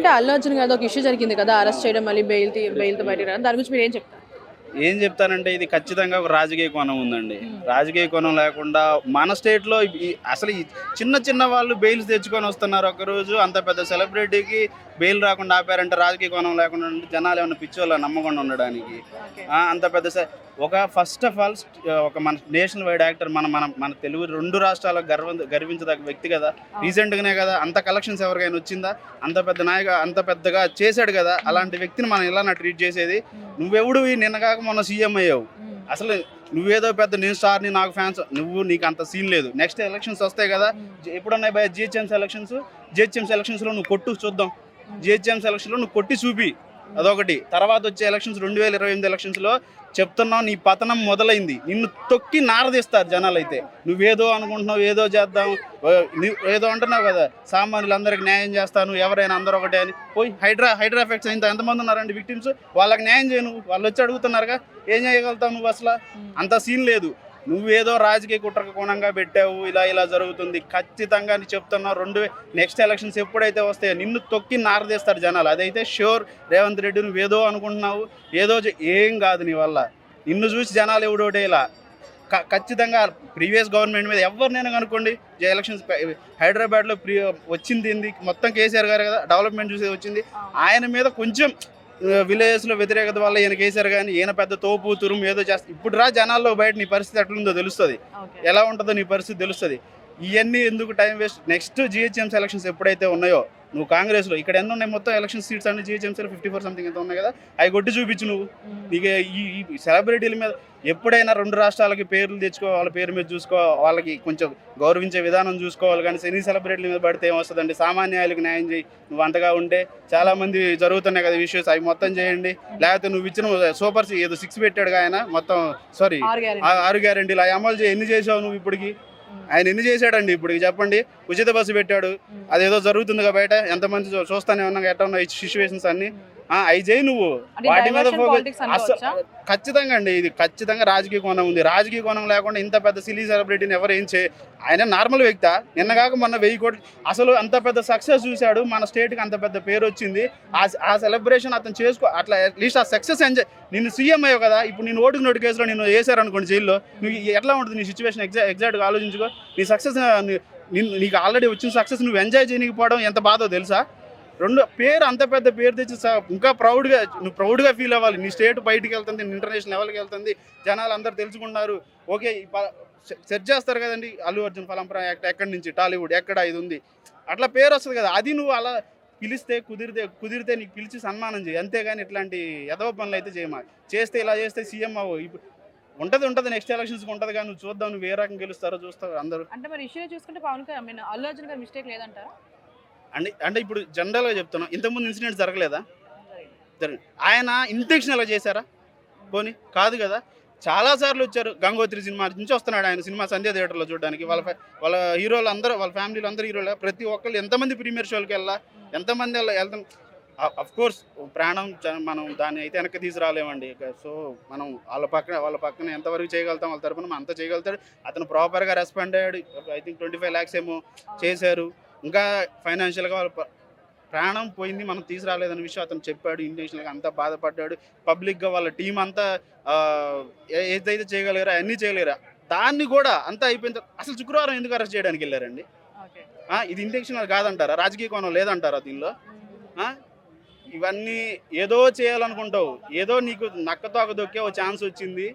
అంటే అల్లు అర్జున్ గారిది ఒక ఇష్యూ జరిగింది కదా, అరెస్ట్ చేయడం, మళ్ళీ బెయిల్తో బయటకు రావడం. దాని గురించి మీరు ఏం చెప్తారు? ఏం చెప్తానంటే ఇది ఖచ్చితంగా ఒక రాజకీయ కోణం ఉందండి. రాజకీయ కోణం లేకుండా మన స్టేట్లో అసలు ఈ చిన్న చిన్న వాళ్ళు బెయిల్స్ తెచ్చుకొని వస్తున్నారు. ఒకరోజు అంత పెద్ద సెలబ్రిటీకి బెయిల్ రాకుండా ఆపారంటే రాజకీయ కోణం లేకుండా జనాలు ఏమైనా పిచ్చోళ్ళ నమ్మకుండా ఉండడానికి. అంత పెద్ద ఒక ఫస్ట్ ఆఫ్ ఆల్ ఒక మన నేషనల్ వైడ్ యాక్టర్, మన మన మన తెలుగు 2 రాష్ట్రాలకు గర్వించదగ్గ వ్యక్తి కదా. రీసెంట్గానే కదా అంత కలెక్షన్స్ ఎవరికైనా వచ్చిందా? అంత పెద్ద నాయక అంత పెద్దగా చేశాడు కదా. అలాంటి వ్యక్తిని మనం ఇలా ట్రీట్ చేసేది. నువ్వెవడు నిన్నగాక మొన్న సీఎం అయ్యావు. అసలు నువ్వేదో పెద్ద నేను స్టార్ని, నాకు ఫ్యాన్స్, నీకు అంత సీన్ లేదు. నెక్స్ట్ ఎలక్షన్స్ వస్తాయి కదా, ఎప్పుడున్నాయి భయ జిహెచ్ఎంసీ ఎలక్షన్స్లో నువ్వు కొట్టు చూద్దాం. జిహెచ్ఎంసీ ఎలక్షన్లో నువ్వు కొట్టి చూపి, అదొకటి. తర్వాత వచ్చే ఎలక్షన్స్ 2028 ఎలక్షన్స్లో చెప్తున్నావు నీ పతనం మొదలైంది. నిన్ను తొక్కి నారదీస్తారు జనాలు. అయితే నువ్వేదో అనుకుంటున్నావు, ఏదో చేద్దాం, ఏదో అంటున్నావు కదా, సామాన్యులందరికీ న్యాయం చేస్తాను, ఎవరైనా అందరూ ఒకటే అని. పోయి హైడ్రా ఎఫెక్ట్స్ ఎంతమంది ఉన్నారండి విక్టిమ్స్, వాళ్ళకి న్యాయం చేయను. వాళ్ళు వచ్చి అడుగుతున్నారుగా, ఏం చేయగలుగుతావు నువ్వు? అసలు అంత సీన్ లేదు. నువ్వేదో రాజకీయ కుట్రకు కోణంగా పెట్టావు, ఇలా జరుగుతుంది. ఖచ్చితంగా నీ చెప్తున్నావు, నెక్స్ట్ ఎలక్షన్స్ ఎప్పుడైతే వస్తాయో నిన్ను తొక్కి నారదీస్తారు జనాలు. అదైతే షూర్. రేవంత్ రెడ్డి నువ్వేదో అనుకుంటున్నావు, ఏం కాదు నీ వల్ల. నిన్ను చూసి జనాలు ఎవడోటే ఇలా ఖచ్చితంగా ప్రీవియస్ గవర్నమెంట్ మీద ఎవరినైనా కనుక్కోండి. ఎలక్షన్స్ హైదరాబాద్లో వచ్చింది మొత్తం కేసీఆర్ గారు కదా, డెవలప్మెంట్ చూసి వచ్చింది. ఆయన మీద కొంచెం విలేజెస్లో వ్యతిరేకత వల్ల ఈయన కేసీఆర్ కానీ, ఈయన పెద్ద తోపు తురుము ఏదో చేస్తా. ఇప్పుడు జనాల్లో బయట నీ పరిస్థితి ఎట్లుందో తెలుస్తుంది, ఎలా ఉంటుందో నీ పరిస్థితి తెలుస్తుంది. ఇవన్నీ ఎందుకు time waste? Next GHMC elections ఎప్పుడైతే ఉన్నాయో, నువ్వు కాంగ్రెస్లో ఇక్కడ ఎన్ని ఉన్నాయి మొత్తం ఎలక్షన్ సీట్స్ అన్ని జిహెచ్ఎంసీలో 54 సంథింగ్ ఎంత ఉన్నాయి కదా, అవి కొట్టి చూపించు నువ్వు. నీకు ఈ సెలబ్రిటీల మీద ఎప్పుడైనా 2 రాష్ట్రాలకి పేర్లు తెచ్చుకో, వాళ్ళ పేరు మీద చూసుకో, వాళ్ళకి కొంచెం గౌరవించే విధానం చూసుకోవాలి. కానీ సినీ సెలబ్రిటీల మీద పడితే ఏమొస్తుందండి? సామాన్యాలకు న్యాయం చేయి. నువ్వు అంతగా ఉంటే చాలామంది జరుగుతున్నాయి కదా ఇష్యూస్, అవి మొత్తం చేయండి. లేకపోతే నువ్వు ఇచ్చిన సూపర్ ఏదో 6 పెట్టాడుగా ఆయన, మొత్తం 6 గ్యారెంటీలు అవి అమలు చేయి. ఎన్ని చేసావు నువ్వు ఇప్పటికి? ఆయన ఎన్ని చేశాడండి ఇప్పుడు చెప్పండి. ఉచిత బస్సు పెట్టాడు, అదేదో జరుగుతుందిగా బయట, ఎంతమంది చూస్తానే ఉన్నాగా ఎట్లా ఉన్నాయి సిచ్యువేషన్స్ అన్ని. అవి చేయి నువ్వు, వాటి మీద ఖచ్చితంగా అండి. ఇది ఖచ్చితంగా రాజకీయ కోణం ఉంది. రాజకీయ కోణం లేకుండా ఇంత పెద్ద సినీ సెలబ్రిటీని ఎవరు ఏం ఆయన నార్మల్ వ్యక్తి. నిన్నగాక మొన్న 1000 కోట్లు అసలు అంత పెద్ద సక్సెస్ చూశాడు. మన స్టేట్కి అంత పెద్ద పేరు వచ్చింది. ఆ సెలబ్రేషన్ అతను చేసుకో. అట్లా అట్లీస్ట్ ఆ సక్సెస్ ఎంజాయ్. నిన్ను సీఎం అయ్యావు కదా, ఇప్పుడు నేను ఓటుకు కేసులో నిన్ను వేసారనుకోండి జైల్లో, నువ్వు ఎట్లా ఉంటుంది నీ సిచ్యువేషన్? ఎగ్జాక్ట్గా ఆలోచించుకో. నీ సక్సెస్ నీకు ఆల్రెడీ వచ్చిన సక్సెస్ నువ్వు ఎంజాయ్ చేయకపోవడం ఎంత బాధో తెలుసా? పేరు అంత పెద్ద పేరు తెచ్చి ఇంకా నువ్వు ప్రౌడ్గా ఫీల్ అవ్వాలి. నీ స్టేట్ బయటికి వెళ్తుంది, ఇంటర్నేషనల్ లెవెల్కి వెళ్తుంది, జనాలు అందరూ తెలుసుకున్నారు. ఓకే, సెర్చ్ చేస్తారు కదండి, అల్లు అర్జున్ ఫలంప్రా యాక్టర్ ఎక్కడి నుంచి, టాలీవుడ్ ఎక్కడ, ఇది ఉంది, అట్లా పేరు వస్తుంది కదా. అది నువ్వు అలా పిలిస్తే కుదిరితే నీకు పిలిచి సన్మానం చేయి. అంతేగాని ఇట్లాంటి ఎదవ పనులు అయితే చేయమా. చేస్తే ఇలా చేస్తే సీఎం అవ్వు. ఇప్పుడు ఉంటుంది నెక్స్ట్ ఎలక్షన్స్కి ఉంటుంది. కానీ నువ్వు చూద్దాం, నువ్వు ఏ రకం గెలుస్తారో చూస్తారు అందరూ. అంటే మరి ఇష్యూ చూసుకుంటే అల్లు అర్జున్ గారి మిస్టేక్ లేదంటారా? అంటే ఇప్పుడు జనరల్గా చెప్తున్నాం, ఇంతకుముందు ఇన్సిడెంట్ జరగలేదా? ఆయన ఇంటెన్షనల్గా చేశారా? పోనీ కాదు కదా. చాలాసార్లు వచ్చారు. గంగోత్రి సినిమా నుంచి వస్తున్నాడు ఆయన సినిమా సంధ్య థియేటర్లో చూడడానికి. వాళ్ళ హీరోలు అందరూ, వాళ్ళ ఫ్యామిలీలు అందరూ హీరోలు. ప్రతి ఒక్కళ్ళు ఎంతమంది ప్రీమియర్ షోలకి ఎంతమంది వెళ్తాం. అఫ్కోర్స్ ప్రాణం మనం దాన్ని అయితే వెనక్కి తీసుకురాలేమండి. సో మనం వాళ్ళ పక్కన ఎంతవరకు చేయగలుగుతాం, వాళ్ళ తరపున మనం అంతా చేయగలుగుతాడు. అతను ప్రాపర్గా రెస్పాండ్ అయ్యాడు. ఐ థింక్ 25 lakhs ఏమో చేశారు. ఇంకా ఫైనాన్షియల్గా వాళ్ళ ప్రాణం పోయింది, మనం తీసుకురాలేదన్న విషయం అతను చెప్పాడు. ఇంటెన్షనల్గా అంతా బాధపడ్డాడు. పబ్లిక్గా వాళ్ళ టీం అంతా ఏదైతే చేయగలిగారో అవన్నీ చేయలేరా. దాన్ని కూడా అంతా అయిపోయిన అసలు శుక్రవారం ఎందుకు అరెస్ట్ చేయడానికి వెళ్ళారండి? ఇది ఇంటెన్షనల్ కాదంటారా? రాజకీయ కోణం లేదంటారా దీనిలో? ఇవన్నీ ఏదో చేయాలనుకుంటావు, ఏదో నీకు నక్కతోక దొక్కే ఒక ఛాన్స్ వచ్చింది,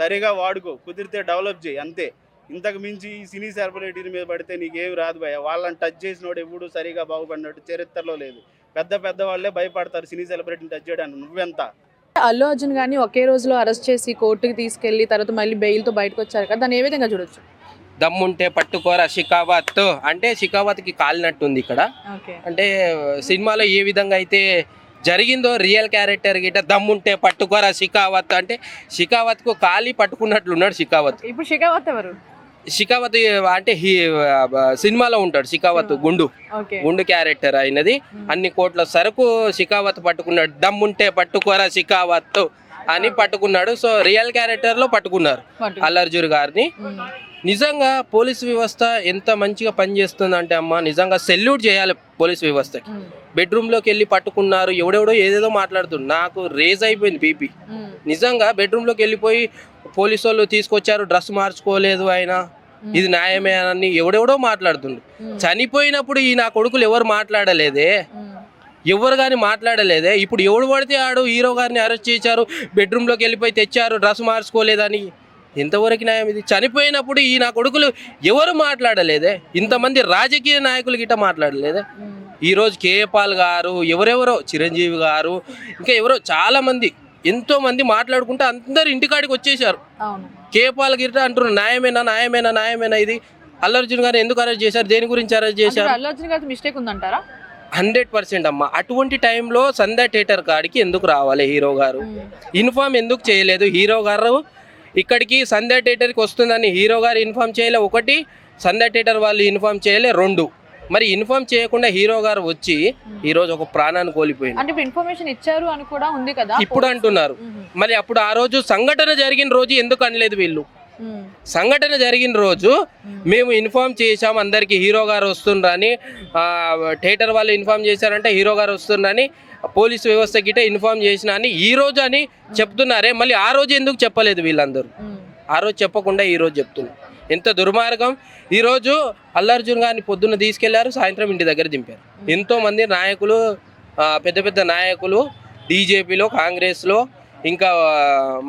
సరిగా వాడుకో, కుదిరితే డెవలప్ చేయి, అంతే. ఇంతకు మించి సినీ సెలబ్రిటీల మీద పడితే నీకేమి రాదు భయ. వాళ్ళని టచ్ చేసినోడు ఎప్పుడు సరిగా బాగుపడినట్టు చరిత్రలో లేదు. పెద్ద వాళ్ళే భయపడతారు సినీ సెలబ్రిటీని టచ్ చేయడానికి. నువ్వెంత? అల్లు అర్జున్ గారిని ఒకే రోజులో అరెస్ట్ చేసి కోర్టుకి తీసుకెళ్లి తర్వాత మళ్ళీ బెయిల్తో బయటకు వచ్చారు కదా, దాన్ని ఏ విధంగా చూడొచ్చు? దమ్ముంటే పట్టుకోరా షికావత్ అంటే షికావత్కి కాలినట్టుంది ఇక్కడ. అంటే సినిమాలో ఏ విధంగా అయితే జరిగిందో రియల్ క్యారెక్టర్ గిట్ట దమ్ముంటే పట్టుకోరా షికావత్ అంటే షికావత్కు కాలి పట్టుకున్నట్లున్నాడు షికావత్. ఇప్పుడు షికావత్ ఎవరు? షికావత్ అంటే సినిమాలో ఉంటాడు షికావత్, గుండు క్యారెక్టర్ అయినది. అన్ని కోట్ల సరుకు షికావత్ పట్టుకున్నాడు. దమ్ముంటే పట్టుకోరా షికావత్ అని పట్టుకున్నాడు. సో రియల్ క్యారెక్టర్ లో పట్టుకున్నారు అల్లు అర్జున్ గారిని. నిజంగా పోలీస్ వ్యవస్థ ఎంత మంచిగా పనిచేస్తుంది అంటే అమ్మ నిజంగా సెల్యూట్ చేయాలి పోలీస్ వ్యవస్థకి. బెడ్రూమ్లోకి వెళ్ళి పట్టుకున్నారు, ఎవడెవడో ఏదేదో మాట్లాడుతుంది. నాకు రేజ్ అయిపోయింది బీపీ. నిజంగా బెడ్రూమ్లోకి వెళ్ళిపోయి పోలీసు వాళ్ళు తీసుకొచ్చారు, డ్రెస్ మార్చుకోలేదు ఆయన, ఇది న్యాయమే అని ఎవడెవడో మాట్లాడుతుండు. చనిపోయినప్పుడు ఈ నా కొడుకులు ఎవరు మాట్లాడలేదే, ఎవరు కానీ మాట్లాడలేదే. ఇప్పుడు ఎవడు పడితే ఆడు హీరో గారిని అరెస్ట్ చేశారు, బెడ్రూమ్లోకి వెళ్ళిపోయి తెచ్చారు, డ్రెస్ మార్చుకోలేదని. ఎంతవరకు న్యాయం ఇది? చనిపోయినప్పుడు ఈ నా కొడుకులు ఎవరు మాట్లాడలేదే, ఇంతమంది రాజకీయ నాయకులు గిట్ట మాట్లాడలేదే. ఈరోజు కేఏ పాల్ గారు, ఎవరెవరో చిరంజీవి గారు, ఇంకా ఎవరో చాలా మంది ఎంతో మంది మాట్లాడుకుంటే అందరు ఇంటికాడికి వచ్చేసారు. కేఏ పాల్ గిట్ట అంటున్నారు న్యాయమేనా న్యాయమేనా న్యాయమేనా. ఇది అల్లు అర్జున్ గారు ఎందుకు అరెస్ట్ చేశారు, దేని గురించి అరెస్ట్ చేశారు? అల్లు అర్జున్ గారి మిస్టేక్ ఉందంటారా? 100% అమ్మ. అటువంటి టైంలో సంధ్య థియేటర్ కాడికి ఎందుకు రావాలి హీరో గారు? ఇన్ఫార్మ్ ఎందుకు చేయలేదు హీరో గారు? ఇక్కడికి సంధ్య థియేటర్కి వస్తుందని హీరో గారు ఇన్ఫార్మ్ చేయలే, ఒకటి. సంధ్య థియేటర్ వాళ్ళు ఇన్ఫార్మ్ చేయలే, రెండు. మరి ఇన్ఫార్మ్ చేయకుండా హీరో గారు వచ్చి ఈ రోజు ఒక ప్రాణాన్ని కోల్పోయింది. అంటే ఇన్ఫర్మేషన్ ఇచ్చారు అని కూడా ఉంది కదా ఇప్పుడు అంటున్నారు. మరి అప్పుడు ఆ రోజు సంఘటన జరిగిన రోజు ఎందుకు అనలేదు వీళ్ళు? సంఘటన జరిగిన రోజు మేము ఇన్ఫార్మ్ చేశాం అందరికి హీరో గారు వస్తుండ్రని, థియేటర్ వాళ్ళు ఇన్ఫార్మ్ చేశారంటే హీరో గారు వస్తుండ్రని, పోలీసు వ్యవస్థ గిట్ట ఇన్ఫార్మ్ చేసిన అని ఈ రోజు అని చెప్తున్నారే. మళ్ళీ ఆ రోజు ఎందుకు చెప్పలేదు వీళ్ళందరూ? ఆ రోజు చెప్పకుండా ఈ రోజు చెప్తున్నారు. ఎంత దుర్మార్గం. ఈరోజు అల్లు అర్జున్ గారిని పొద్దున్న తీసుకెళ్లారు, సాయంత్రం ఇంటి దగ్గర దింపారు. ఎంతో మంది నాయకులు, పెద్ద పెద్ద నాయకులు బీజేపీలో, కాంగ్రెస్లో, ఇంకా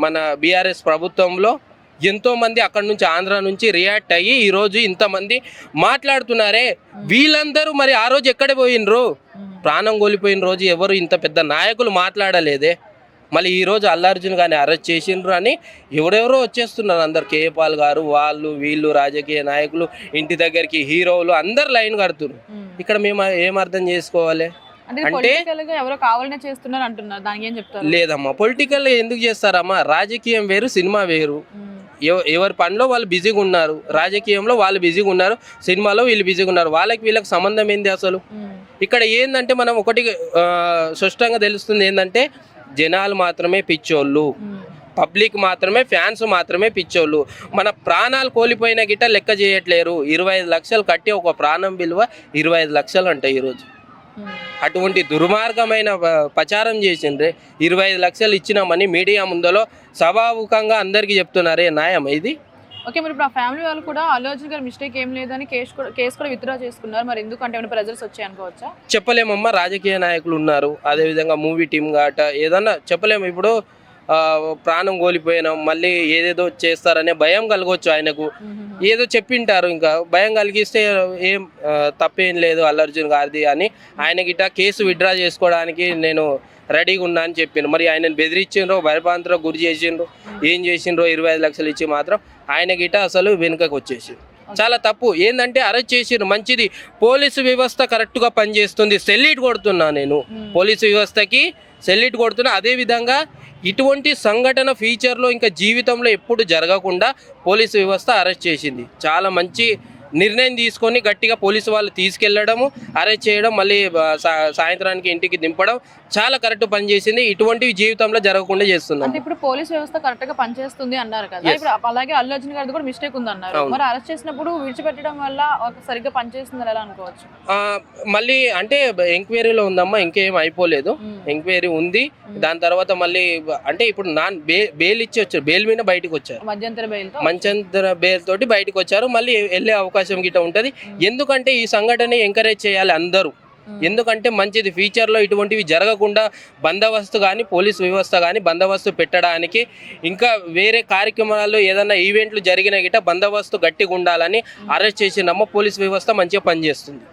మన బీఆర్ఎస్ ప్రభుత్వంలో ఎంతోమంది అక్కడ నుంచి ఆంధ్ర నుంచి రియాక్ట్ అయ్యి ఈరోజు ఇంతమంది మాట్లాడుతున్నారే. వీళ్ళందరూ మరి ఆ రోజు ఎక్కడ పోయినరు? ప్రాణం కోల్పోయిన రోజు ఎవరు ఇంత పెద్ద నాయకులు మాట్లాడలేదే. మళ్ళీ ఈరోజు అల్లు అర్జున్ గారిని అరెస్ట్ చేసిండ్రు అని ఎవరెవరో వచ్చేస్తున్నారు అందరు. కేఏ పాల్ గారు, వాళ్ళు వీళ్ళు రాజకీయ నాయకులు ఇంటి దగ్గరికి, హీరోలు అందరు లైన్ కడుతున్నారు. ఇక్కడ మేము ఏం అర్థం చేసుకోవాలి అంటే ఎవరో కావాలనే చేస్తున్నారు అంటున్నారు, దానికి ఏం చెప్తారు? లేదమ్మా, పొలిటికల్ ఎందుకు చేస్తారమ్మా? రాజకీయం వేరు, సినిమా వేరు. ఎవరి పనిలో వాళ్ళు బిజీగా ఉన్నారు, రాజకీయంలో వాళ్ళు బిజీగా ఉన్నారు, సినిమాలో వీళ్ళు బిజీగా ఉన్నారు. వాళ్ళకి వీళ్ళకి సంబంధం ఏంది అసలు? ఇక్కడ ఏంటంటే మనం ఒకటి స్పష్టంగా తెలుస్తుంది ఏంటంటే, జనాలు మాత్రమే పిచ్చోళ్ళు, పబ్లిక్ మాత్రమే, ఫ్యాన్స్ మాత్రమే పిచ్చోళ్ళు. మన ప్రాణాలు కోల్పోయిన గిట్ట లెక్క చేయట్లేరు. 25 లక్షలు కట్టి ఒక ప్రాణం విలువ 25 లక్షలు అంట ఈరోజు. అటువంటి దుర్మార్గమైన ప్రచారం చేసిండ్రే. 25 లక్షలు ఇచ్చినామని మీడియా ముందలో సభాముఖంగా అందరికీ చెప్తున్నారే, న్యాయం ఇది? ఓకే, మరి ఇప్పుడు ఆ ఫ్యామిలీ వాళ్ళు కూడా అల్లు అర్జున్ గారి మిస్టేక్ ఏం లేదని కేసు కూడా విత్డ్రా చేసుకున్నారు. మరి ఎందుకంటే ఏమైనా ప్రెజర్స్ వచ్చాయి అనుకోవచ్చా? చెప్పలేమమ్మా, రాజకీయ నాయకులు ఉన్నారు, అదేవిధంగా మూవీ టీమ్ గాట ఏదన్నా చెప్పలేము. ఇప్పుడు ప్రాణం కోల్పోయినాం, మళ్ళీ ఏదేదో చేస్తారనే భయం కలగవచ్చు ఆయనకు. ఏదో చెప్పింటారు, ఇంకా భయం కలిగిస్తే ఏం తప్పేం లేదు అల్లు అర్జున్ గారిది అని ఆయన గిట్ట కేసు విత్డ్రా చేసుకోవడానికి నేను రెడీగా ఉన్నా అని చెప్పిండు. మరి ఆయనను బెదిరించిండ్రో, భయభ్రాంతిలో గురి చేసిండ్రో, ఏం చేసిండ్రో 25 లక్షలు ఇచ్చి మాత్రం ఆయన గిట్ట అసలు వెనుకకు వచ్చేసి చాలా తప్పు. ఏంటంటే అరెస్ట్ చేసిండ్రు, మంచిది. పోలీసు వ్యవస్థ కరెక్ట్గా పనిచేస్తుంది, సెల్యూట్ కొడుతున్నా నేను పోలీసు వ్యవస్థకి, సెల్యూట్ కొడుతున్నా. అదేవిధంగా ఇటువంటి సంఘటన ఫ్యూచర్లో ఇంకా జీవితంలో ఎప్పుడు జరగకుండా పోలీసు వ్యవస్థ అరెస్ట్ చేసింది. చాలా మంచి నిర్ణయం తీసుకొని గట్టిగా పోలీసు వాళ్ళు తీసుకెళ్లడము, అరెస్ట్ చేయడం, మళ్ళీ సాయంత్రానికి ఇంటికి దింపడం చాలా కరెక్ట్ పని చేసింది. ఇటువంటివి జీవితంలో జరగకుండా చేస్తుంది. అంటే ఇప్పుడు పోలీస్ వ్యవస్థ కరెక్ట్ గా పనిచేస్తుంది అన్నారు కదా, ఇప్పుడు అలాగే అల్లు అర్జున్ గారిది కూడా మిస్టేక్ ఉంది అన్నారు. మరి అరెస్ట్ చేసినప్పుడు విడిచిపెట్టడం వల్ల సరిగ్గా పనిచేస్తుంది ఎలా అనుకోవచ్చు? మళ్ళీ అంటే ఎంక్వైరీలో ఉందమ్మా, ఇంకేం అయిపోలేదు, ఎంక్వైరీ ఉంది. దాని తర్వాత మళ్ళీ అంటే ఇప్పుడు బెయిల్ ఇచ్చి వచ్చారు, బెయిల్ మీద బయటకు వచ్చారు, మధ్యంతర బెయిల్ తోటి బయటకు వచ్చారు. మళ్ళీ వెళ్ళే అవకాశం గిట్ట ఉంటది. ఎందుకంటే ఈ సంఘటన ఎంకరేజ్ చేయాలి అందరూ. ఎందుకంటే మంచిది, ఫ్యూచర్లో ఇటువంటివి జరగకుండా బందోబస్తు కానీ, పోలీస్ వ్యవస్థ కానీ బందోబస్తు పెట్టడానికి, ఇంకా వేరే కార్యక్రమాల్లో ఏదైనా ఈవెంట్లు జరిగిన గిట్ట బందోబస్తు గట్టిగా ఉండాలని అరెస్ట్ చేసినమ్మ పోలీస్ వ్యవస్థ మంచిగా పనిచేస్తుంది.